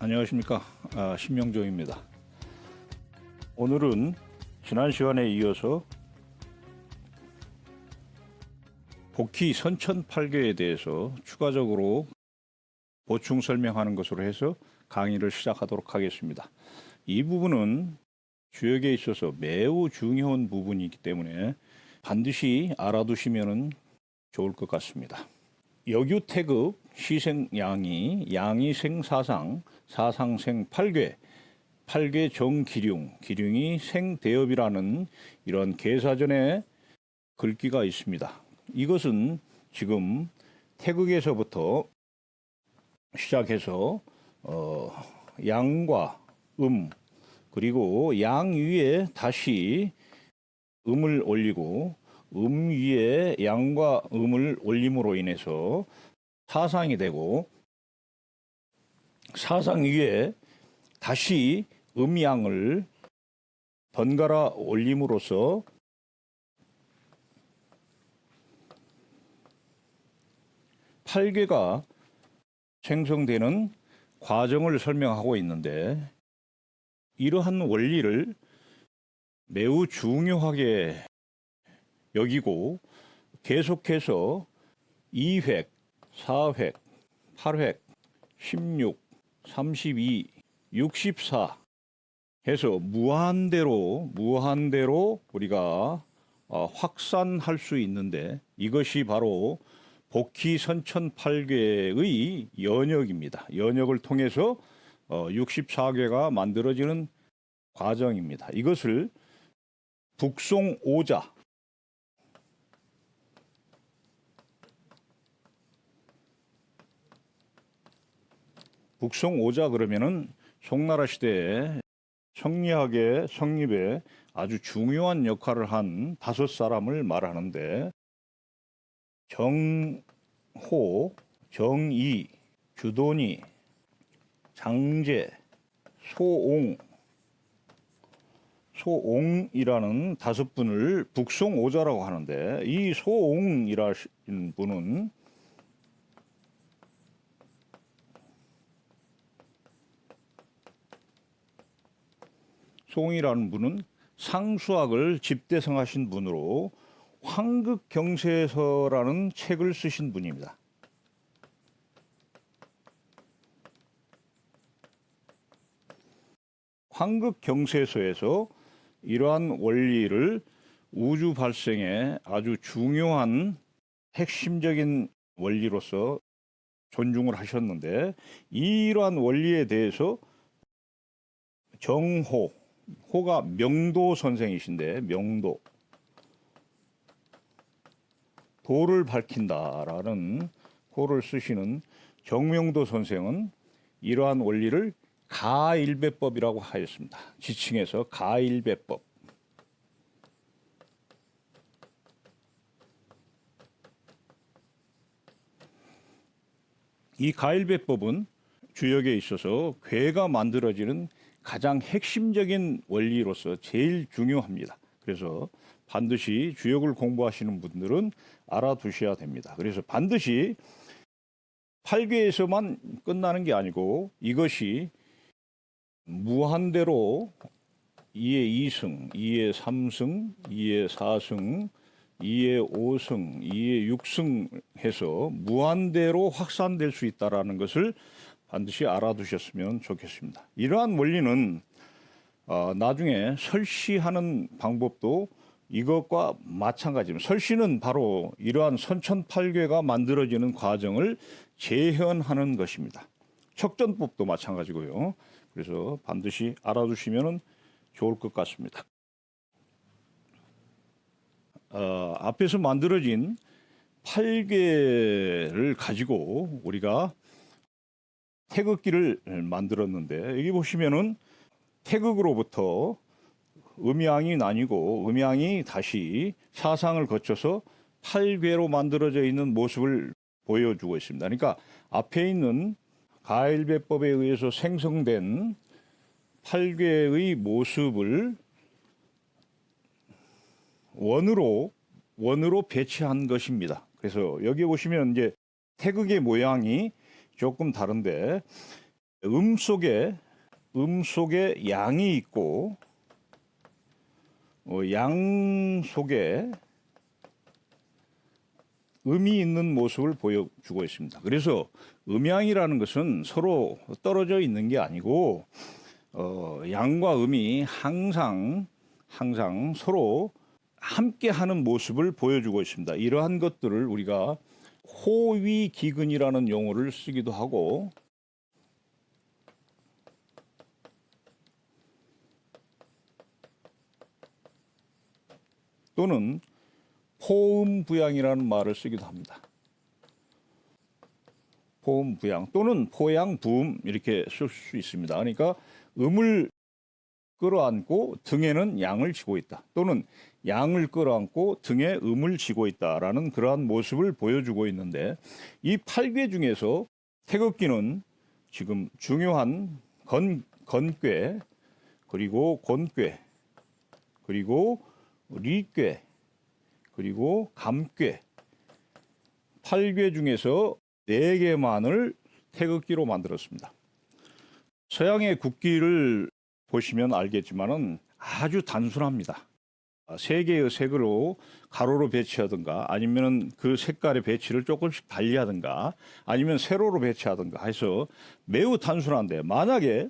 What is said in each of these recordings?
안녕하십니까. 신명종입니다. 오늘은 지난 시간에 이어서 복희 선천팔괴에 대해서 추가적으로 보충 설명하는 것으로 해서 강의를 시작하도록 하겠습니다. 이 부분은 주역에 있어서 매우 중요한 부분이기 때문에 반드시 알아두시면 좋을 것 같습니다. 여규태극 시생양이, 양이생사상, 사상생팔괴, 팔괴정기륭, 기륭이 생대업이라는 이런 계사전에 글귀가 있습니다. 이것은 지금 태극에서부터 시작해서 양과 그리고 양 위에 다시 음을 올리고 위에 양과 음을 올림으로 인해서 사상이 되고, 사상 위에 다시 음양을 번갈아 올림으로써 팔괴가 생성되는 과정을 설명하고 있는데, 이러한 원리를 매우 중요하게 여기고 계속해서 2획, 4획, 8획, 16, 32, 64 해서 무한대로 우리가 확산할 수 있는데, 이것이 바로 복희 선천팔괴의 연역입니다. 연역을 통해서 64괴가 만들어지는 과정입니다. 이것을 북송오자, 그러면은 송나라 시대에 성리학의 성립에 아주 중요한 역할을 한 5사람을 말하는데, 정호, 정이, 주돈이, 장제, 소옹이라는 5분을 북송오자라고 하는데, 이 소옹이라는 분은 상수학을 집대성하신 분으로 황극경세서라는 책을 쓰신 분입니다. 황극경세서에서 이러한 원리를 우주 발생에 아주 중요한 핵심적인 원리로서 존중을 하셨는데, 이러한 원리에 대해서 호가 명도 선생이신데, 도를 밝힌다라는 호를 쓰시는 정명도 선생은 이러한 원리를 가일배법이라고 하였습니다. 지칭해서 가일배법. 이 가일배법은 주역에 있어서 괴가 만들어지는 가장 핵심적인 원리로서 제일 중요합니다. 그래서 반드시 주역을 공부하시는 분들은 알아두셔야 됩니다. 그래서 반드시 8괴에서만 끝나는 게 아니고, 이것이 무한대로 2의 2승, 2의 3승, 2의 4승, 2의 5승, 2의 6승 해서 무한대로 확산될 수 있다는 것을 반드시 알아두셨으면 좋겠습니다. 이러한 원리는 나중에 설시하는 방법도 이것과 마찬가지입니다. 설시는 바로 이러한 선천팔괴가 만들어지는 과정을 재현하는 것입니다. 척전법도 마찬가지고요. 그래서 반드시 알아두시면 좋을 것 같습니다. 앞에서 만들어진 팔괴를 가지고 우리가 태극기를 만들었는데, 여기 보시면은 태극으로부터 음양이 나뉘고, 음양이 다시 사상을 거쳐서 8괴로 만들어져 있는 모습을 보여주고 있습니다. 그러니까 앞에 있는 가일배법에 의해서 생성된 8괴의 모습을 원으로 배치한 것입니다. 그래서 여기 보시면 이제 태극의 모양이 조금 다른데, 음 속에 양이 있고 양 속에 음이 있는 모습을 보여주고 있습니다. 그래서 음양이라는 것은 서로 떨어져 있는 게 아니고 양과 음이 항상 서로 함께하는 모습을 보여주고 있습니다. 이러한 것들을 우리가 호위기근이라는 용어를 쓰기도 하고 또는 포음부양이라는 말을 쓰기도 합니다. 포음부양 또는 포양부음 이렇게 쓸 수 있습니다. 그러니까 음을 끌어안고 등에는 양을 지고 있다. 또는 양을 끌어안고 등에 음을 지고 있다라는 그러한 모습을 보여주고 있는데 이 8궤 중에서 태극기는 지금 중요한 건궤 그리고 곤궤 그리고 리궤 그리고 감궤 8궤 중에서 4개만을 태극기로 만들었습니다. 서양의 국기를 보시면 알겠지만은 아주 단순합니다. 3개의 색으로 가로로 배치하든가 아니면 그 색깔의 배치를 조금씩 달리하든가 아니면 세로로 배치하든가 해서 매우 단순한데 만약에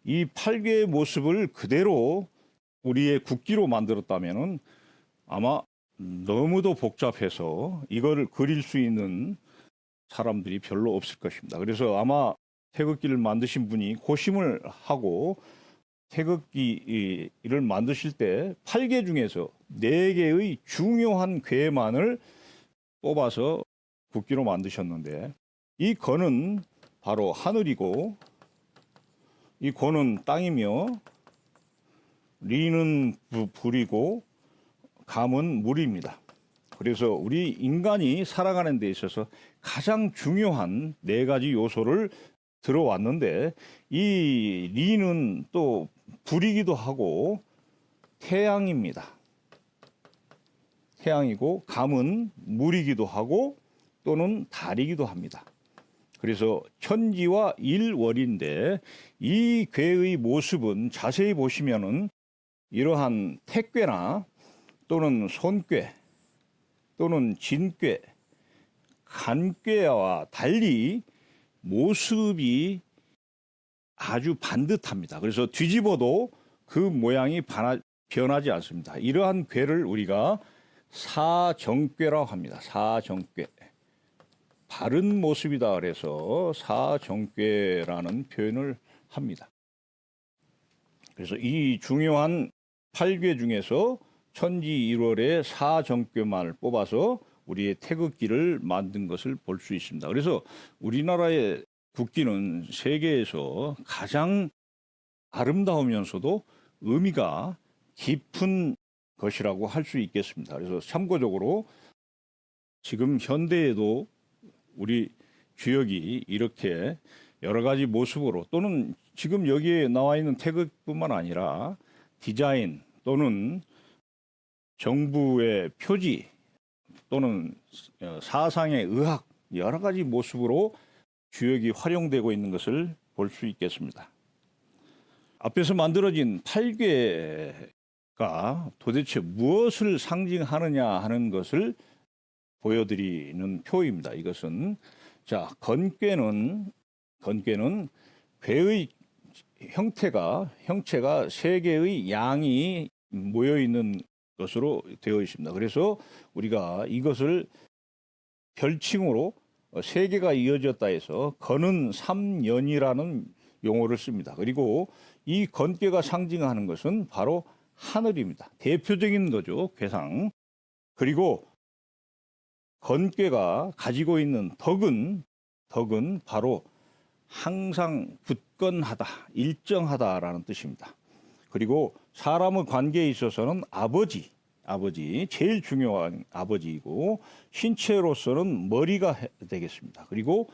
이 8개의 모습을 그대로 우리의 국기로 만들었다면은 아마 너무도 복잡해서 이거를 그릴 수 있는 사람들이 별로 없을 것입니다. 그래서 아마 태극기를 만드신 분이 고심을 하고 태극기를 만드실 때 8개 중에서 4개의 중요한 궤만을 뽑아서 국기로 만드셨는데 이 건은 바로 하늘이고 이 곤은 땅이며 리는 불이고 감은 물입니다. 그래서 우리 인간이 살아가는 데 있어서 가장 중요한 4가지 요소를 들어왔는데 이 리는 또 불이기도 하고 태양입니다. 태양이고 감은 물이기도 하고 또는 달이기도 합니다. 그래서 천지와 일월인데 이 궤의 모습은 자세히 보시면은 이러한 택궤나 또는 손궤 또는 진궤, 간궤와 달리 모습이 아주 반듯합니다. 그래서 뒤집어도 그 모양이 변하지 않습니다. 이러한 궤를 우리가 사정궤라고 합니다. 사정궤. 바른 모습이다 그래서 사정궤라는 표현을 합니다. 그래서 이 중요한 8궤 중에서 천지일월의 사정궤만을 뽑아서 우리의 태극기를 만든 것을 볼 수 있습니다. 그래서 우리나라의 국기는 세계에서 가장 아름다우면서도 의미가 깊은 것이라고 할 수 있겠습니다. 그래서 참고적으로 지금 현대에도 우리 주역이 이렇게 여러 가지 모습으로 또는 지금 여기에 나와 있는 태극뿐만 아니라 디자인 또는 정부의 표지 또는 사상의 의학 여러 가지 모습으로 주역이 활용되고 있는 것을 볼 수 있겠습니다. 앞에서 만들어진 8궤가 도대체 무엇을 상징하느냐 하는 것을 보여드리는 표입니다. 이것은 자 건궤는 궤의 형체가 3개의 양이 모여 있는 것으로 되어 있습니다. 그래서 우리가 이것을 별칭으로 3개가 이어졌다 해서 건은 3연이라는 용어를 씁니다. 그리고 이 건궤가 상징하는 것은 바로 하늘입니다. 대표적인 거죠, 궤상. 그리고 건궤가 가지고 있는 덕은 바로 항상 굳건하다, 일정하다라는 뜻입니다. 그리고 사람의 관계에 있어서는 아버지 제일 중요한 아버지이고 신체로서는 머리가 되겠습니다. 그리고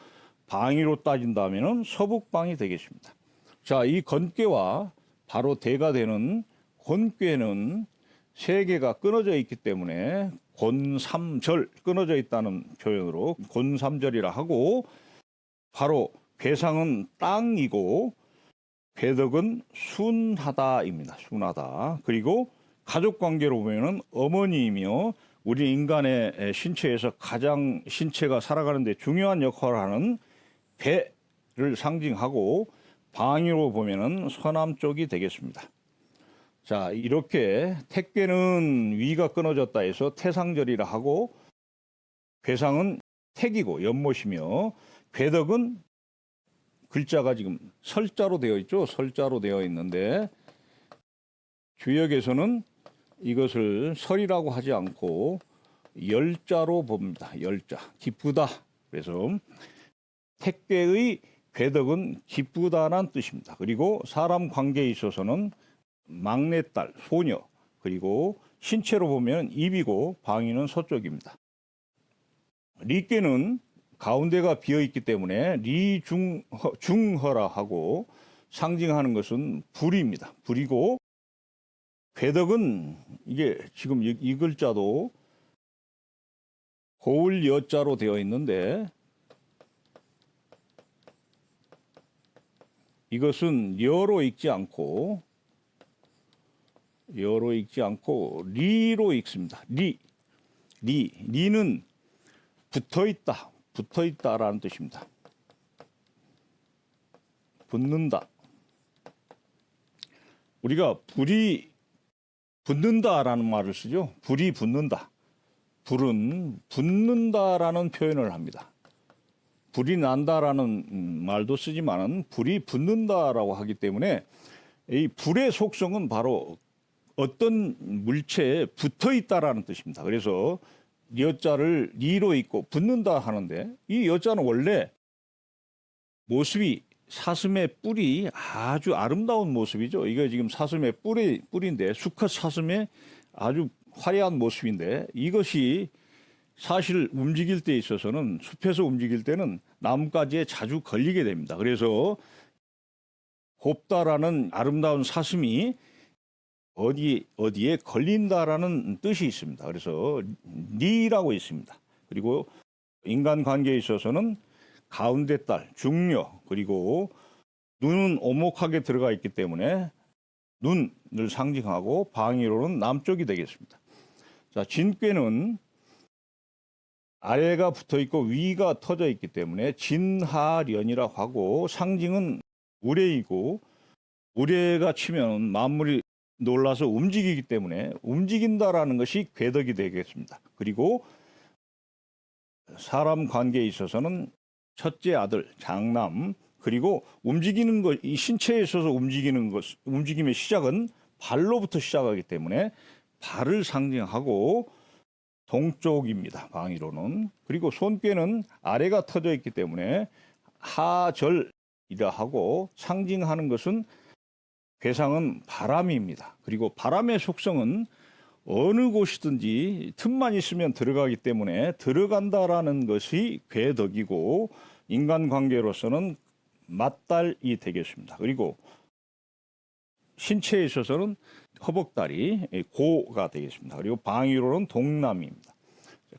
방위로 따진다면 서북방이 되겠습니다. 자, 이 건궤와 바로 대가 되는 곤궤는 3개가 끊어져 있기 때문에 곤삼절 끊어져 있다는 표현으로 곤삼절이라 하고 바로 괴상은 땅이고 괴덕은 순하다입니다. 순하다. 그리고 가족 관계로 보면은 어머니이며 우리 인간의 신체에서 가장 신체가 살아가는데 중요한 역할을 하는 배를 상징하고 방위로 보면은 서남 쪽이 되겠습니다. 자, 이렇게 택괴는 위가 끊어졌다 해서 태상절이라 하고 괴상은 택이고 연못이며 괴덕은 글자가 지금 설자로 되어 있죠. 설자로 되어 있는데 주역에서는 이것을 설이라고 하지 않고 열자로 봅니다. 열자. 기쁘다. 그래서 택괴의 괴덕은 기쁘다란 뜻입니다. 그리고 사람 관계에 있어서는 막내딸, 소녀, 그리고 신체로 보면 입이고 방위는 서쪽입니다. 리께는 가운데가 비어 있기 때문에 리중허라 하고 상징하는 것은 불입니다. 불이고 괴덕은 이게 지금 이 글자도 고을 여자로 되어 있는데 이것은 여로 읽지 않고 리로 읽습니다. 리는 붙어 있다라는 뜻입니다. 붙는다. 우리가 불이 붙는다라는 말을 쓰죠. 불이 붙는다. 불은 붙는다라는 표현을 합니다. 불이 난다라는 말도 쓰지만은 불이 붙는다라고 하기 때문에 이 불의 속성은 바로 어떤 물체에 붙어 있다라는 뜻입니다. 그래서 여자를 리로 읽고 붙는다 하는데 이 여자는 원래 모습이 사슴의 뿔이 아주 아름다운 모습이죠. 이게 지금 사슴의 뿔인데 수컷 사슴의 아주 화려한 모습인데 이것이 사실 움직일 때 있어서는 숲에서 움직일 때는 나뭇가지에 자주 걸리게 됩니다. 그래서 곱다라는 아름다운 사슴이 어디에 걸린다라는 뜻이 있습니다. 그래서 리라고 있습니다. 그리고 인간 관계에 있어서는 가운데 딸, 중녀, 그리고 눈은 오목하게 들어가 있기 때문에 눈을 상징하고 방위로는 남쪽이 되겠습니다. 자, 진꾀는 아래가 붙어 있고 위가 터져 있기 때문에 진하련이라고 하고 상징은 우레이고 우레가 치면 만물이 놀라서 움직이기 때문에 움직인다라는 것이 괴덕이 되겠습니다. 그리고 사람 관계에 있어서는 첫째 아들, 장남, 그리고 움직이는 것, 이 신체에 있어서 움직임의 시작은 발로부터 시작하기 때문에 발을 상징하고 동쪽입니다. 방위로는. 그리고 손꾀는 아래가 터져 있기 때문에 하절이라 하고 상징하는 것은 괴상은 바람입니다. 그리고 바람의 속성은 어느 곳이든지 틈만 있으면 들어가기 때문에 들어간다라는 것이 괴덕이고 인간관계로서는 맞달이 되겠습니다. 그리고 신체에 있어서는 허벅다리, 고가 되겠습니다. 그리고 방위로는 동남입니다.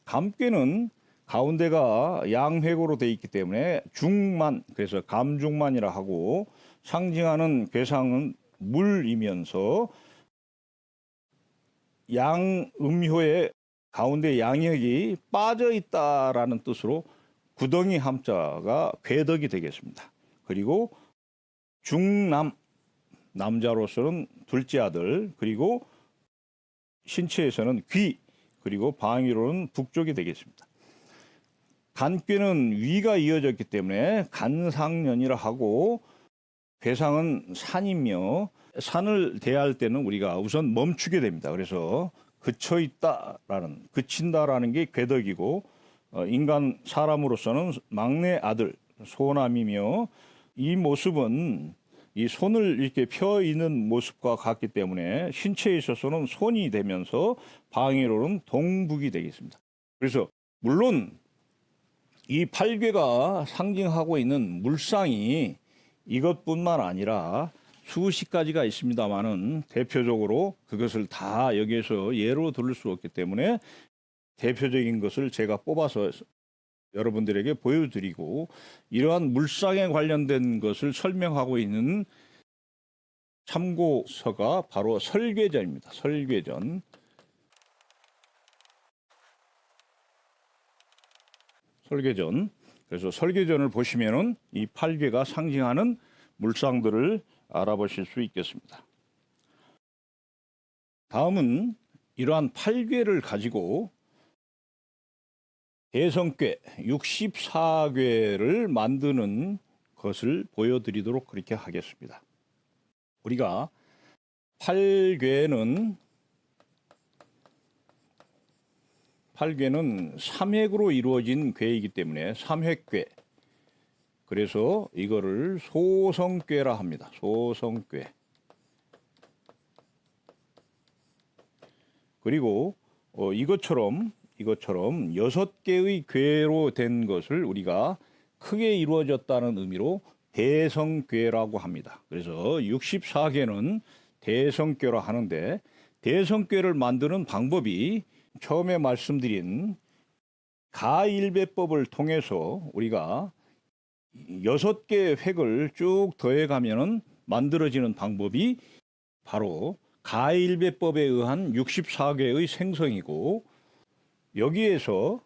감꾀는 가운데가 양회고로 되어 있기 때문에 중만, 그래서 감중만이라 하고 상징하는 괴상은 물이면서 양음효의 가운데 양역이 빠져 있다라는 뜻으로 구덩이 함자가 괴덕이 되겠습니다. 그리고 중남, 남자로서는 둘째 아들, 그리고 신체에서는 귀, 그리고 방위로는 북쪽이 되겠습니다. 간꾀는 위가 이어졌기 때문에 간상년이라 하고 괴상은 산이며 산을 대할 때는 우리가 우선 멈추게 됩니다. 그래서 그친다라는 게 괴덕이고 인간 사람으로서는 막내 아들, 소남이며 이 모습은 이 손을 이렇게 펴 있는 모습과 같기 때문에 신체에 있어서는 손이 되면서 방위로는 동북이 되겠습니다. 그래서 물론 이 팔괘가 상징하고 있는 물상이 이것뿐만 아니라 수십 가지가 있습니다만은 대표적으로 그것을 다 여기에서 예로 들을 수 없기 때문에 대표적인 것을 제가 뽑아서 여러분들에게 보여드리고 이러한 물상에 관련된 것을 설명하고 있는 참고서가 바로 설궤전입니다. 설궤전. 설궤전. 그래서 설궤전을 보시면은 이 8궤가 상징하는 물상들을 알아보실 수 있겠습니다. 다음은 이러한 8궤를 가지고 대성궤 64궤를 만드는 것을 보여드리도록 그렇게 하겠습니다. 우리가 8궤는 3획으로 이루어진 궤이기 때문에 3획궤. 그래서 이거를 소성궤라 합니다. 소성궤. 그리고 이것처럼 6개의 궤로 된 것을 우리가 크게 이루어졌다는 의미로 대성궤라고 합니다. 그래서 64궤는 대성궤라 하는데 대성궤를 만드는 방법이 처음에 말씀드린 가일배법을 통해서 우리가 6개의 획을 쭉 더해가면 만들어지는 방법이 바로 가일배법에 의한 64개의 생성이고, 여기에서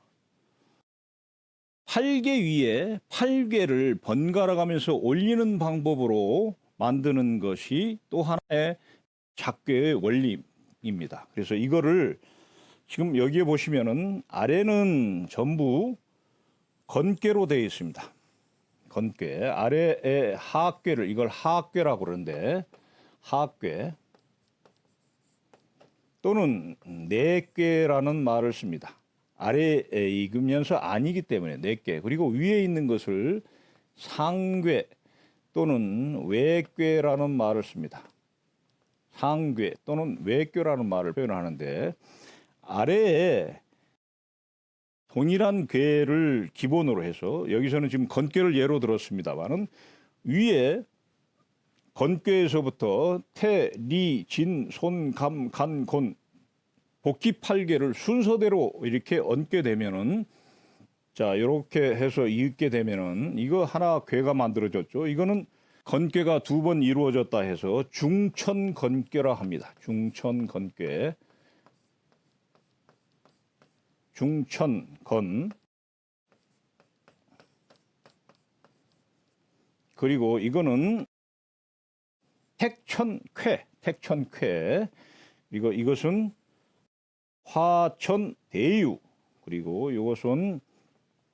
8개 위에 8개를 번갈아 가면서 올리는 방법으로 만드는 것이 또 하나의 작궤의 원리입니다. 그래서 이거를 지금 여기에 보시면은 아래는 전부 건궤로 되어 있습니다. 건궤. 아래에 하악궤를, 이걸 하악궤라고 그러는데, 하악궤 또는 내궤라는 말을 씁니다. 아래에 익으면서 아니기 때문에 내궤. 그리고 위에 있는 것을 상궤 또는 외궤라는 말을 씁니다. 상궤 또는 외궤라는 말을 표현하는데, 아래에 동일한 궤를 기본으로 해서, 여기서는 지금 건궤를 예로 들었습니다만은 위에 건궤에서부터 태, 리, 진, 손, 감, 간, 곤 복귀 8개를 순서대로 이렇게 얹게 되면은, 자, 이렇게 해서 읽게 되면은 이거 하나 궤가 만들어졌죠. 이거는 건궤가 2번 이루어졌다 해서 중천 건궤라 합니다. 중천 건궤. 중천 건. 그리고 이거는 택천쾌, 택천쾌. 이것은 화천대유. 그리고 이것은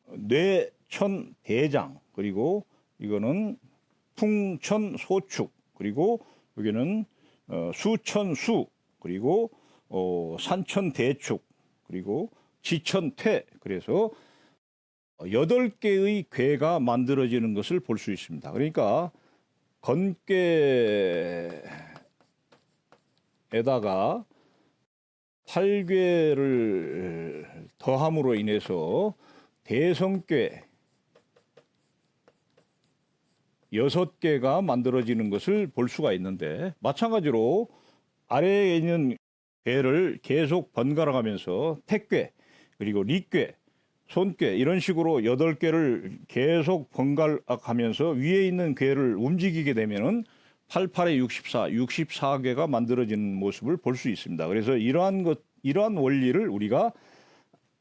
뇌천대장. 그리고 이거는 풍천소축. 그리고 여기는 수천수. 그리고 산천대축. 그리고 지천퇴. 그래서 8개의 궤가 만들어지는 것을 볼 수 있습니다. 그러니까 건궤에다가 8궤를 더함으로 인해서 대성궤 6개가 만들어지는 것을 볼 수가 있는데, 마찬가지로 아래에 있는 궤를 계속 번갈아 가면서 택궤, 그리고 리궤, 손궤 이런 식으로 8개를 계속 번갈아 가면서 위에 있는 궤를 움직이게 되면은 88에 64, 64개가 만들어지는 모습을 볼 수 있습니다. 그래서 이러한 원리를 우리가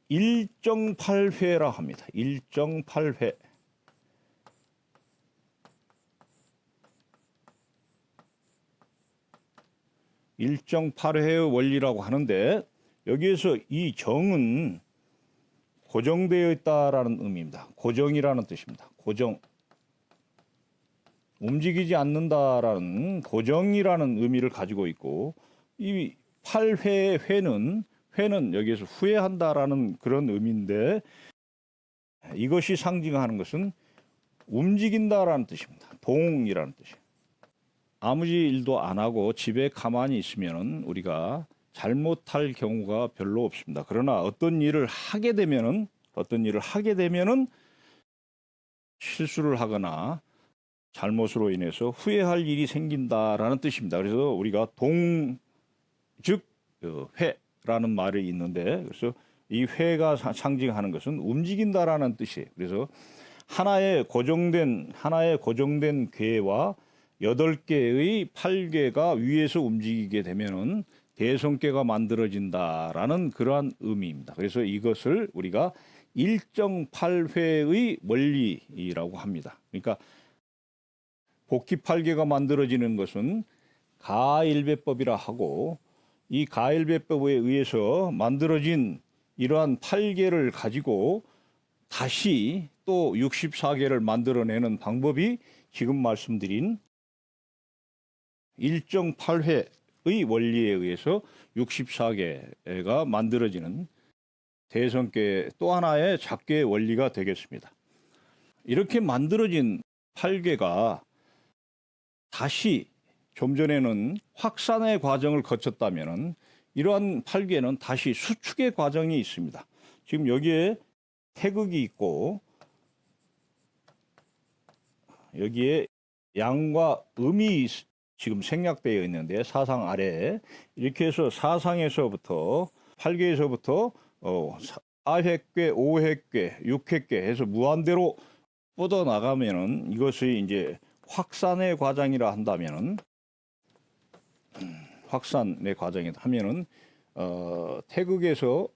일정팔회라 합니다. 일정팔회. 일정팔회의 원리라고 하는데, 여기에서 이 정은 고정되어 있다라는 의미입니다. 고정이라는 뜻입니다. 고정. 움직이지 않는다라는 고정이라는 의미를 가지고 있고, 이 8회의 회는 여기에서 후회한다라는 그런 의미인데, 이것이 상징하는 것은 움직인다라는 뜻입니다. 동이라는 뜻이에요. 아무 일도 안 하고 집에 가만히 있으면 우리가 잘못할 경우가 별로 없습니다. 그러나 어떤 일을 하게 되면은 실수를 하거나 잘못으로 인해서 후회할 일이 생긴다라는 뜻입니다. 그래서 우리가 동, 즉 회라는 말이 있는데, 그래서 이 회가 상징하는 것은 움직인다라는 뜻이에요. 그래서 하나의 고정된 궤와 8개의 팔괘가 위에서 움직이게 되면은 대성궤가 만들어진다라는 그러한 의미입니다. 그래서 이것을 우리가 일정팔회의 원리라고 합니다. 그러니까 복귀팔괘가 만들어지는 것은 가일배법이라 하고, 이 가일배법에 의해서 만들어진 이러한 팔괘를 가지고 다시 또 64개를 만들어내는 방법이 지금 말씀드린 일정팔회의 원리에 의해서 64개가 만들어지는 대성궤 또 하나의 작괴의 원리가 되겠습니다. 이렇게 만들어진 팔괘가 다시 좀 전에는 확산의 과정을 거쳤다면 이러한 팔괘는 다시 수축의 과정이 있습니다. 지금 여기에 태극이 있고 여기에 양과 음이 지금 생략되어 있는데, 사상 아래에 이렇게 해서 사상에서부터 팔괘에서부터 4획궤, 5획궤, 6획궤 해서 무한대로 뻗어 나가면은 이것이 이제 확산의 과정이라 한다면은, 확산의 과정이다 하면은 태극에서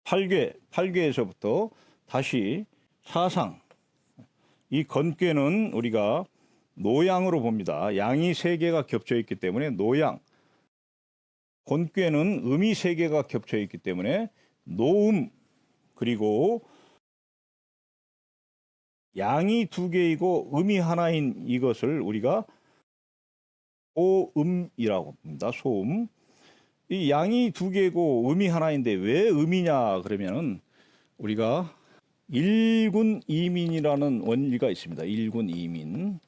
팔괘에서부터 다시 사상, 이 건궤는 우리가 노양으로 봅니다. 양이 3개가 겹쳐 있기 때문에 노양, 건궤는 음이 3개가 겹쳐 있기 때문에 노음, 그리고 양이 2개이고 음이 하나인 이것을 우리가 소음이라고 합니다. 소음. 이 양이 2개고 음이 하나인데 왜 음이냐 그러면은 우리가 일군 이민이라는 원리가 있습니다. 일군 이민.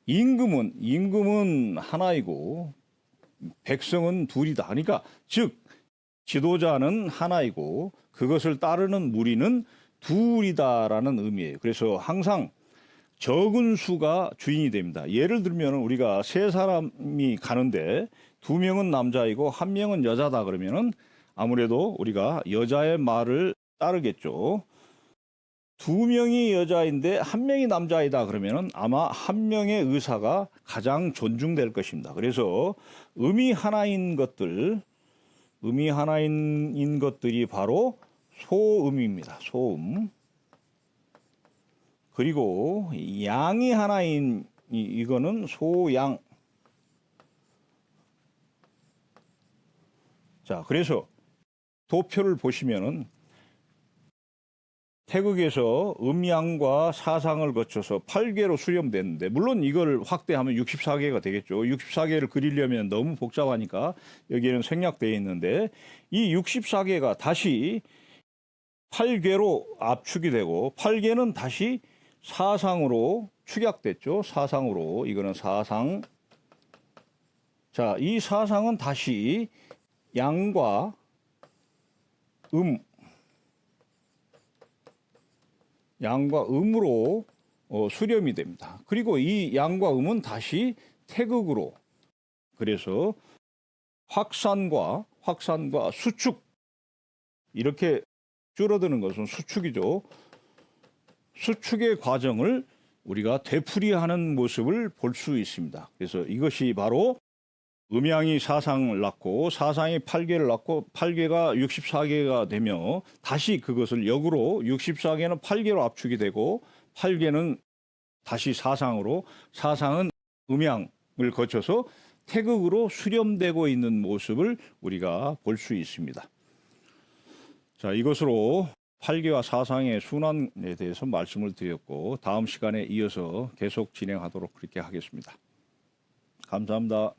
임금은 하나이고 백성은 둘이다. 그러니까 즉 지도자는 하나이고 그것을 따르는 무리는 둘이다라는 의미예요. 그래서 항상 적은 수가 주인이 됩니다. 예를 들면 우리가 3사람이 가는데 2명은 남자이고 1명은 여자다 그러면은 아무래도 우리가 여자의 말을 따르겠죠. 2명이 여자인데 1명이 남자이다 그러면은 아마 1명의 의사가 가장 존중될 것입니다. 그래서 음이 하나인 것들이 바로 소음입니다. 소음. 그리고 양이 하나인 이거는 소양. 자, 그래서 도표를 보시면은 태극에서 음양과 사상을 거쳐서 8개로 수렴됐는데, 물론 이걸 확대하면 64개가 되겠죠. 64개를 그리려면 너무 복잡하니까 여기에는 생략되어 있는데, 이 64개가 다시 8개로 압축이 되고 8개는 다시 사상으로 축약됐죠. 사상으로. 이거는 사상. 자, 이 사상은 다시 양과 양과 음으로 수렴이 됩니다. 그리고 이 양과 음은 다시 태극으로. 그래서 확산과 수축, 이렇게 줄어드는 것은 수축이죠. 수축의 과정을 우리가 되풀이하는 모습을 볼 수 있습니다. 그래서 이것이 바로 음양이 사상을 낳고 사상이 8개를 낳고 8개가 64개가 되며 다시 그것을 역으로 64개는 8개로 압축이 되고 8개는 다시 사상으로, 사상은 음양을 거쳐서 태극으로 수렴되고 있는 모습을 우리가 볼 수 있습니다. 자, 이것으로 8개와 사상의 순환에 대해서 말씀을 드렸고, 다음 시간에 이어서 계속 진행하도록 그렇게 하겠습니다. 감사합니다.